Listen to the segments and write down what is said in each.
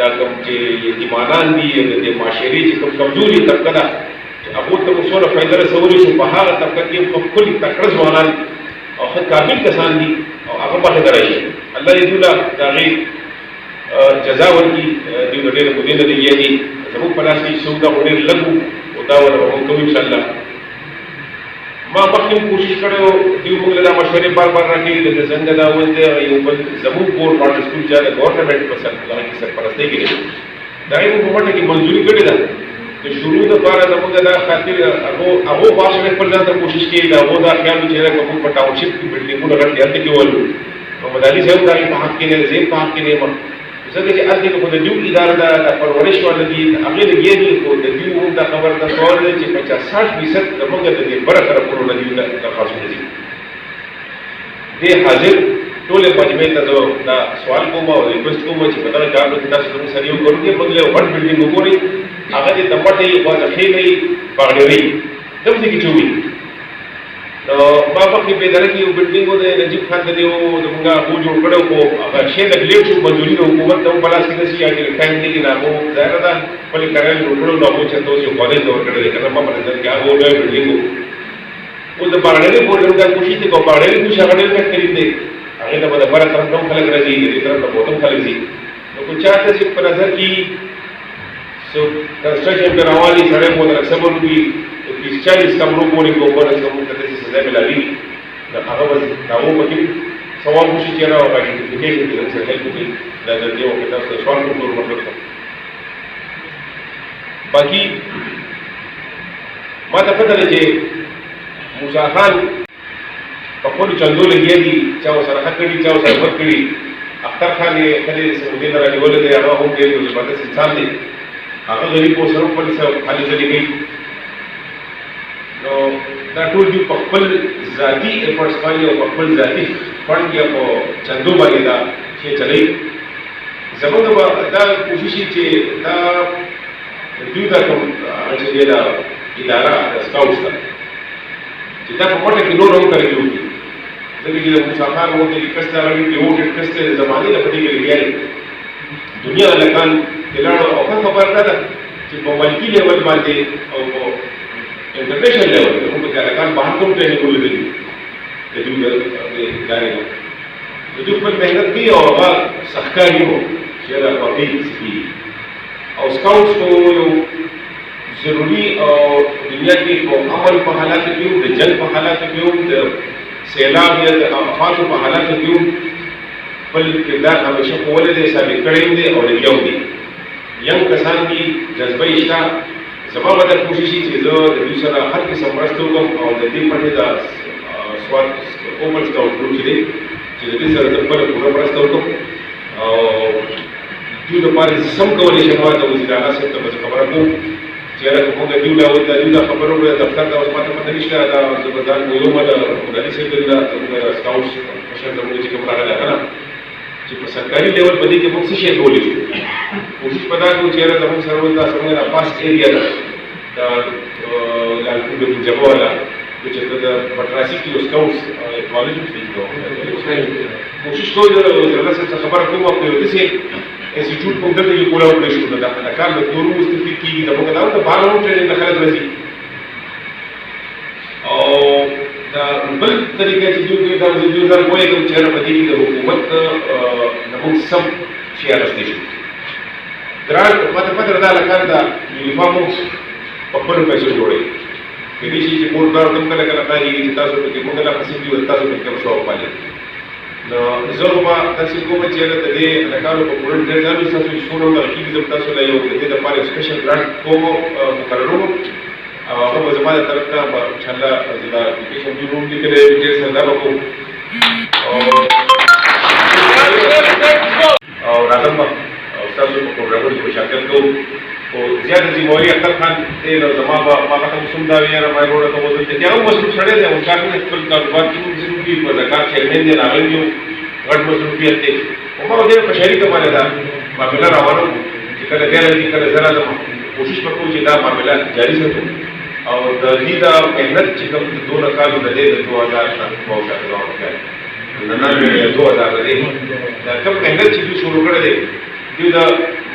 دا کوم چې یتیمانان دي د معاشري چې کوم کمزوري طبقه ده هغه ته وسوله فائدہ رسولي شي په هغه طبقه کې په خپل تکړه ځوانان او ښه کامل کسان دي او هغه په هغه راشي الله دې دوی دا غي جزاء ورکړي دوی ډېر مدینه دی یعنی زموږ په لاس کې سودا ډېر لګو او دا ورته کوم ان شاء الله ما مخکې کوشش کړو دوی موږ له مشورې بار راکړي د څنګه دا ولته یو بل زموږ کور ماډل سکول چې د ګورنمنت په سر کې سرپرستۍ کوي دا یو په مټه کې منځوري کړې ده د شروع لپاره زموږ دا خاطر هغه واښه خپل ځان ته کوشش کوي دا هغه دا خیال چې راکوم په ټاونشپ کې بلډینګونه راځي هلته کې ولو نو مداري صاحب دا په حق کې نه زین په حق کې نه ځکه چې اته په د دیو اداره د پرورش ولدي هغه لګي دي خو د دیو هم دا خبر ده ټول چې 50% د موږ د دې بره طرفونو نه دی د خاصو دي دې حاضر ټول مجمع ته دا سوال کوم او ریکوست کوم چې په دا کار کې تاسو کوم سره یو کوو کې بغله وړ بلډینګ وګورئ هغه د مټې په ځخېلې باغړې دمه کې چوي نو ما په کې به درکې یو بلډینګ د نجیب خان ته یو دغه هو جوړ کړو کو هغه شی د لیک شو منځوري د حکومت ته بلاس کې شي هغه ټایم دی نه هو ظاهر ده په کارل جوړ کړو نو چې تاسو یو کالج جوړ کړل کنه ما په نظر کې هغه وړ بلډینګ او د باغړې په ډول دا کوشش ته کو باغړې کو شغړې په کړی دی هغه د بره طرف نو خلک راځي دې طرف ته بوتم خلک دي نو کو چاته چې په نظر کې سو کنسټرکشن په رواني سره په صبر وي 40 کمرو پورې کومه کومه ته چې سزا ملالي دا هغه وځي دا و پکې سوال وشي چې راو باندې د دې کې د څه هیڅ کوي دا د دې وخت تاسو سوال کوم ورته باقي ما ته پته ده چې موسی خان په خپل چندو لګي دي چې سره حق کړي چې سره ور کړي اختر خان یې کله سعودي نه راځول دی هغه هم ډېر زبردست انسان دی هغه غریب او سره په لسه خالي ځلې کوي نو دا ټول دی په خپل ذاتی افورټس باندې او خپل ذاتی فند یا په چندو باندې دا چې چلای زموږ دا کوشش چې دا دوی دا کوم چې دا اداره سکاوټس چې دا په مټه کې نور هم کوي ځکه چې موسی خان وو د کسته راوي یو ډېر کسته زمانه د پدې کې لګیاري دنیا لکان دلاړو او خبر نه ده چې په ملکی لیول باندې او په انټرنیشنل لیول موږ د لکان بهر کوم ټریننګ ولري د دې د ادارې د دې په مهنت کې او هغه سخکاري وو چې دا واقعي سپي او سکاوټس کو یو ضروري او دنیا کې په عمل په حالات کې د جنگ په حالات کې د سیلاب یا د افات په حالات کې بل کردار همیشه کولای دی ثابت کړی دی او یو دی یم کسان دي جذبه اشتا زما به د کوشش چې زه د دوی سره هر قسم مرسته وکړم او د دې پټې د سوال اوپن سکاوټ ګروپ چې دی چې د دې سره د خپل پوره مرسته وکړم او دوی لپاره سم کولی شم د وزیر اعلی صاحب ته خبره کوم چې هغه موږ دوی له دا خبرو د دفتر د اوسمات په نشته دا زبردان یو مله مدرسې د سکاوټس مشر د موږ چې کوم راغلی کنه چې په سرکاري لیول باندې کې موږ څه شي کولای شو کوشش پدا کوو چې زموږ سره دا څنګه پاس ایریا ده دا لالکو د جوړه چې د پټراسي کې سکاوټس کالج کې کوشش کوو د رسمي خبره کوم او د دې انسټیټیوټ په دغه کې کولاو کړی شو دا کار د تورو مستفید کیږي دا موږ دا د بارو ټریننګ خلک راځي او دا بل طریقې چې دوی دا د دوی ځان وایي چې هغه په دې د حکومت نمو سم شي راستي شي دران په پاتره دا لکه دا یونیفارم په خپل پیسې جوړي کې دې چې پورتار تم کله کله راځي چې تاسو په کې موږ لا پسې دی تاسو په کې شو پالي نو زه ما تاسو کوم چې د دې لکانو په پورن ډېر ځانو تاسو شروع نه کیږي چې تاسو لا یو د دې لپاره سپیشل ګرانټ کوم مقررو هغه په زمانه طرف ته ان شاء الله دا اپلیکیشن دی روم لیکل چې سره دا وکړو او راځم او تاسو په پروګرامونو کې شامل کوو او زیات ذمہواری اختر خان ته نو زما ما ته کوم دا ویره ما وروړه ته وځي چې هغه مسلمان سره دی او کارونه خپل کاروبار کې ضروري په زکات چیرمن دی راغلی یو غټ مسؤلیت دی او ما دې په شریکه باندې دا معاملې راوړم چې کله ډېر دي کله زړه ده کوشش وکړو چې دا معاملې جاری وساتو او د دې دا مهنت چې کوم 2 کالو د 2000 په وخت کې نن 2000 دا کوم مهنت چې شروع کړل دی دا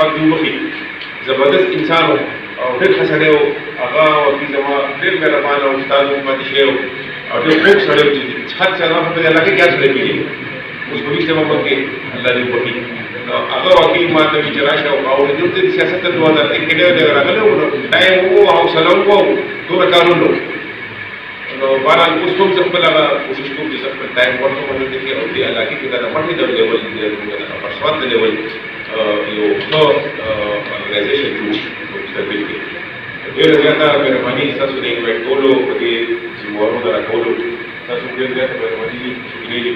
پاک دې وکړي زبردست انسان او ډېر ښه سړی و هغه وکیل زما ډېر مهربان او استاد پاتې شوی او ډېر خوږ سړی و چې هر چا نه په الله کې کیا سړی کېږي اوس په دې سبب کې الله دې وکړي هغه وکیل ما ته چې راشه او د سیاست د 2001 کې ډېر راغلی و ټایم وو او سلام وو ټول کارونه نو بهرحال اوس کوم څه خپل هغه کوشش کوم چې خپل ټایم ورته باندې کې او دې علاقې کې دا مټې د لیول د پرسواد د لیول یو ښه ارګنایزیشن جوړ شي ډېر زیاته مهرباني تاسو د انوایټ کولو په دې چې مورو درا کولو تاسو ډېر زیاته مهرباني شکریه